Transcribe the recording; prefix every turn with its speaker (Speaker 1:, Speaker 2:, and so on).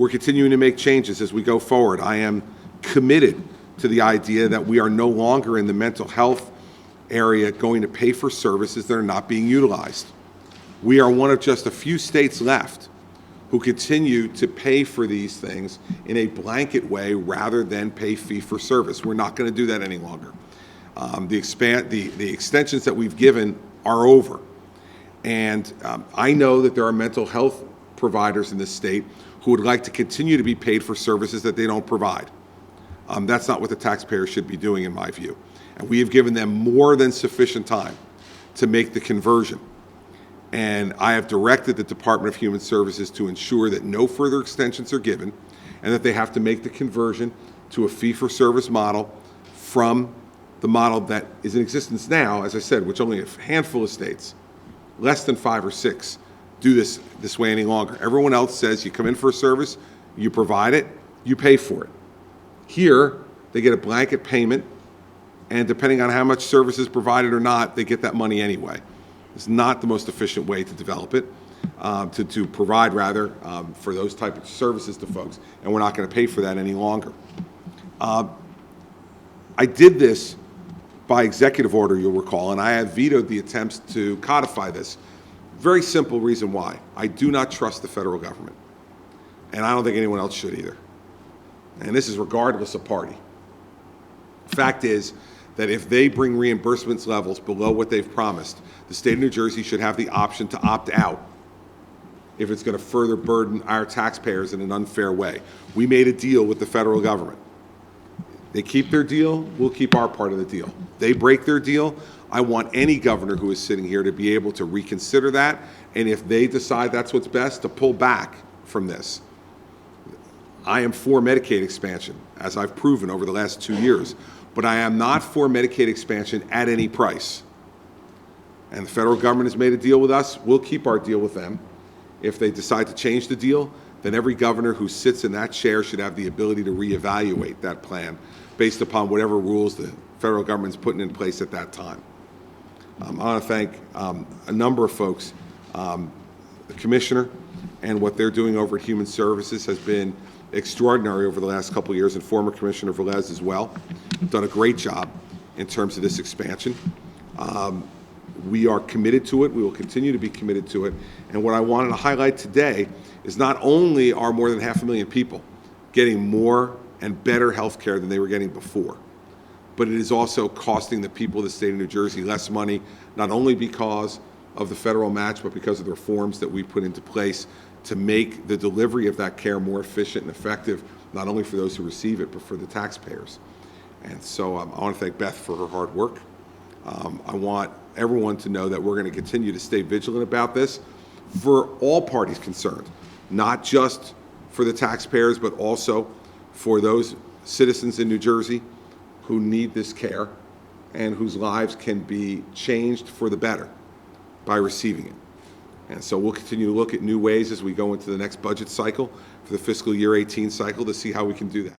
Speaker 1: We're continuing to make changes as we go forward. I am committed to the idea that we are no longer in the mental health area going to pay for services that are not being utilized. We are one of just a few states left who continue to pay for these things in a blanket way rather than pay fee for service. We're not going to do that any longer. The extensions that we've given are over. And I know that there are mental health providers in this state who would like to continue to be paid for services that they don't provide. That's not what the taxpayers should be doing, in my view. And we have given them more than sufficient time to make the conversion. And I have directed the Department of Human Services to ensure that no further extensions are given and that they have to make the conversion to a fee-for-service model from the model that is in existence now, as I said, which only a handful of states, less than 5 or 6, do this way any longer. Everyone else says you come in for a service, you provide it, you pay for it. Here, they get a blanket payment, and depending on how much service is provided or not, they get that money anyway. It's not the most efficient way to develop it, to provide, rather, for those type of services to folks, and we're not going to pay for that any longer. I did this by executive order, you'll recall, and I have vetoed the attempts to codify this. Very simple reason why. I do not trust the federal government, and I don't think anyone else should either. And this is regardless of party. Fact is that if they bring reimbursements levels below what they've promised, the state of New Jersey should have the option to opt out if it's going to further burden our taxpayers in an unfair way. We made a deal with the federal government. They keep their deal, we'll keep our part of the deal. They break their deal, I want any governor who is sitting here to be able to reconsider that, and if they decide that's what's best, to pull back from this. I am for Medicaid expansion, as I've proven over the last 2 years, but I am not for Medicaid expansion at any price. And the federal government has made a deal with us, we'll keep our deal with them. If they decide to change the deal, then every governor who sits in that chair should have the ability to reevaluate that plan based upon whatever rules the federal government's putting in place at that time. I want to thank a number of folks. The Commissioner and what they're doing over at Human Services has been extraordinary over the last couple of years, and former Commissioner Velez as well. Done a great job in terms of this expansion. We are committed to it. We will continue to be committed to it. And what I wanted to highlight today is not only are more than 500,000 people getting more and better health care than they were getting before, but it is also costing the people of the state of New Jersey less money, not only because of the federal match, but because of the reforms that we put into place to make the delivery of that care more efficient and effective, not only for those who receive it, but for the taxpayers. And so I want to thank Beth for her hard work. I want everyone to know that we're going to continue to stay vigilant about this for all parties concerned, not just for the taxpayers, but also for those citizens in New Jersey who need this care and whose lives can be changed for the better by receiving it. And so we'll continue to look at new ways as we go into the next budget cycle for the fiscal year 18 cycle to see how we can do that.